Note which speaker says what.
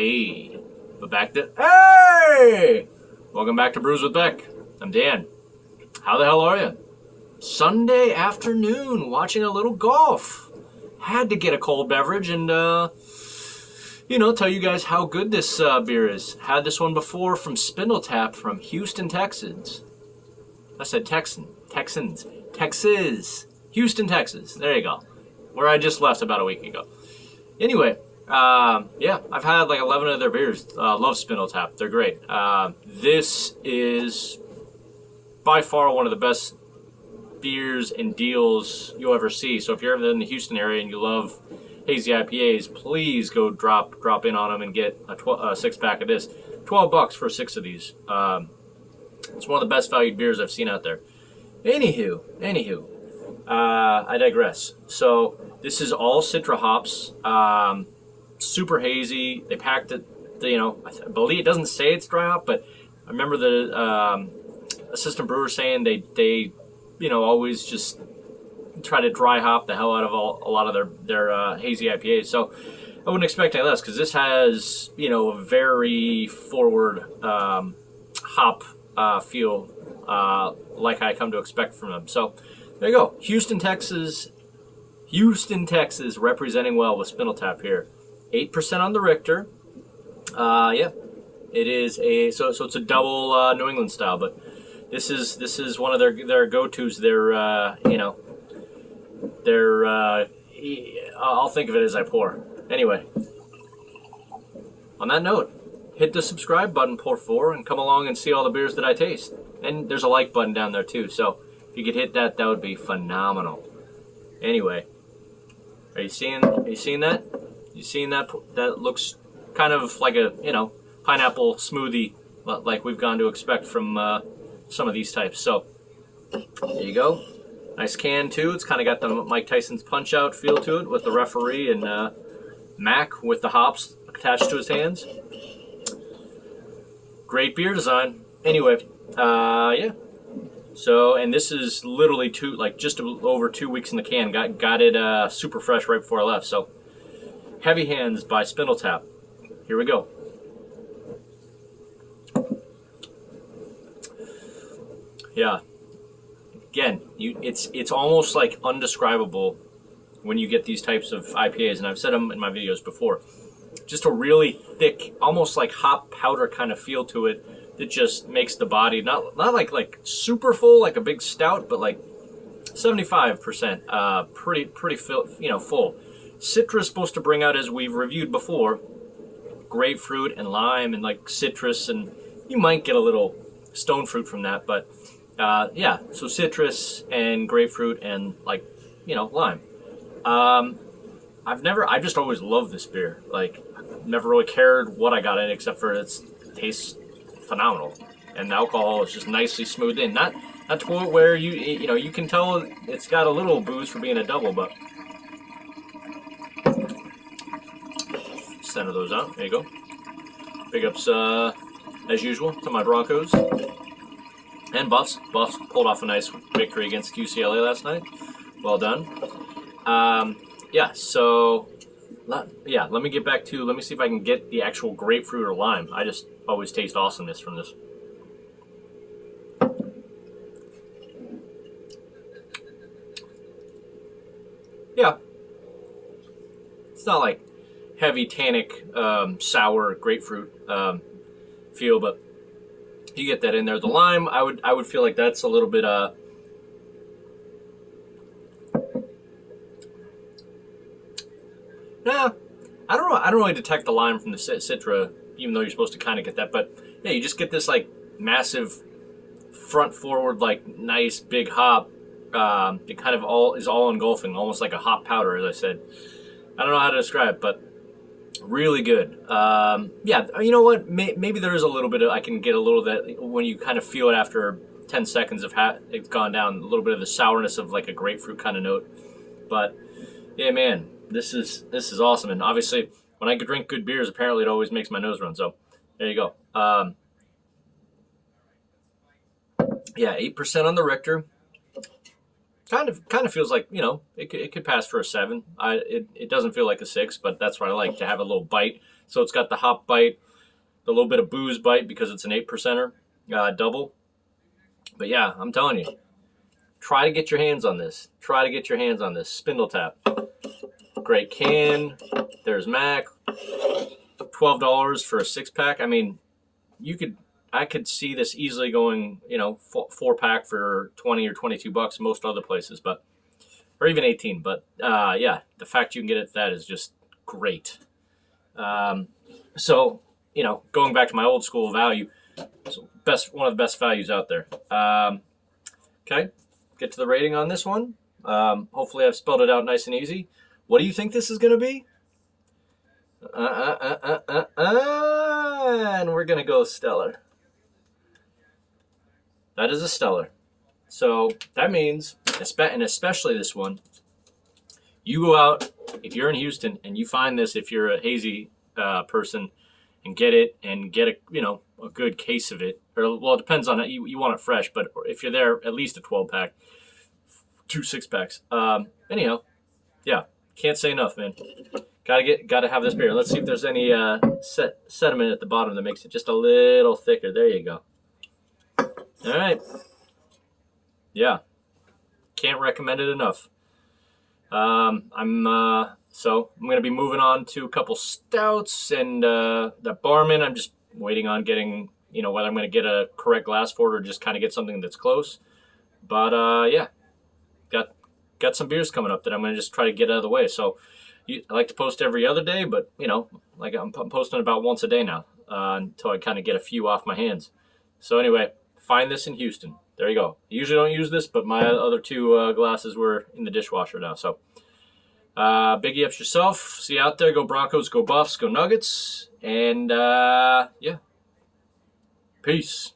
Speaker 1: Hey, hey! Welcome back to Brews with Beck. I'm Dan. How the hell are you? Sunday afternoon, watching a little golf. Had to get a cold beverage and, tell you guys how good this beer is. Had this one before from SPINDLETAP from Houston, Texas. I said Texans. Texas. Houston, Texas. There you go. Where I just left about a week ago. Anyway, I've had like 11 of their beers. Love SPINDLETAP. They're great. This is by far one of the best beers and deals you'll ever see. So if you're ever in the Houston area and you love hazy IPAs, please go drop in on them and get a six-pack of this. $12 for 6 of these. It's one of the best valued beers I've seen out there. Anywho, I digress. So this is all Citra hops, super hazy. They packed it, I believe it doesn't say it's dry hop, but I remember the assistant brewer saying they always just try to dry hop the hell out of a lot of their hazy IPAs. So I wouldn't expect any less because this has, a very forward hop feel like I come to expect from them. So there you go. Houston, Texas, representing well with SPINDLETAP here. 8% on the Richter. It is so it's a double New England style, but this is one of their go-tos. I'll think of it as I pour. Anyway, on that note, hit the subscribe button, pour 4, and come along and see all the beers that I taste. And there's a like button down there too, so if you could hit that, that would be phenomenal. Anyway, are you seeing that? You seeing that? That looks kind of like a pineapple smoothie, like we've gone to expect from some of these types. So there you go. Nice can too. It's kind of got the Mike Tyson's Punch Out feel to it with the referee and Mac with the hops attached to his hands. Great beer design. Anyway, So, and this is literally just over 2 weeks in the can. Got it super fresh right before I left. So, Heavy Hands by SPINDLETAP. Here we go. Yeah. Again, it's almost like undescribable when you get these types of IPAs, and I've said them in my videos before. Just a really thick, almost like hop powder kind of feel to it that just makes the body not like super full like a big stout, but like 75%, pretty full. Citra is supposed to bring out, as we've reviewed before, grapefruit and lime and like citrus, and you might get a little stone fruit from that, but so citrus and grapefruit and lime. I just always loved this beer. Like, never really cared what I got in it except for it tastes phenomenal, and the alcohol is just nicely smoothed in. Not to the point where you can tell it's got a little booze for being a double, but center those out. There you go. Big ups as usual to my Broncos and Buffs. Buffs pulled off a nice victory against UCLA last night. Well done. Let me get back to, let me see if I can get the actual grapefruit or lime. I just always taste awesomeness from this. Yeah. It's not like heavy tannic, sour grapefruit feel, but you get that in there. The lime, I would feel like that's a little bit I don't know. I don't really detect the lime from the Citra, even though you're supposed to kind of get that. But yeah, you just get this like massive front forward, like nice big hop. It kind of is all engulfing, almost like a hop powder, as I said. I don't know how to describe it, but really good. You know what? Maybe there is a little bit of, I can get a little that when you kind of feel it after 10 seconds of it's gone down, a little bit of the sourness of like a grapefruit kind of note. But yeah, man. This is awesome, and obviously when I drink good beers, apparently it always makes my nose run. So there you go. 8% on the Richter. kind of feels like, you know, it could pass for a 7. It doesn't feel like a 6, but that's what I like, to have a little bite. So it's got the hop bite, the little bit of booze bite because it's an 8%er double. But yeah, I'm telling you, try to get your hands on this. Try to get your hands on this SPINDLETAP. Great can. There's Mac. $12 for a 6-pack. I mean, I could see this easily going, you know, 4-pack for 20 or 22 bucks most other places, but, or even 18. But yeah, the fact you can get it, that is just great. So, you know, going back to my old school value, so one of the best values out there. Okay, get to the rating on this one. Hopefully I've spelled it out nice and easy. What do you think this is going to be? And we're going to go stellar. That is a stellar. So that means, and especially this one, you go out, if you're in Houston, and you find this, if you're a hazy person, and get it, and get a, you know, a good case of it. Or, well, it depends on it. You want it fresh, but if you're there, at least a 12-pack, 2 6-packs. Anyhow, yeah, can't say enough, man. Gotta have this beer. Let's see if there's any sediment at the bottom that makes it just a little thicker. There you go. All right. Yeah, can't recommend it enough. So I'm going to be moving on to a couple stouts, and the Barman, I'm just waiting on getting, you know, whether I'm going to get a correct glass for it or just kind of get something that's close. But yeah, got some beers coming up that I'm going to just try to get out of the way. So I like to post every other day, but, you know, like I'm posting about once a day now until I kind of get a few off my hands. So anyway, find this in Houston. There you go. I usually don't use this, but my other 2 glasses were in the dishwasher now. So biggie ups yourself. See you out there. Go Broncos, go Buffs, go Nuggets. And yeah, peace.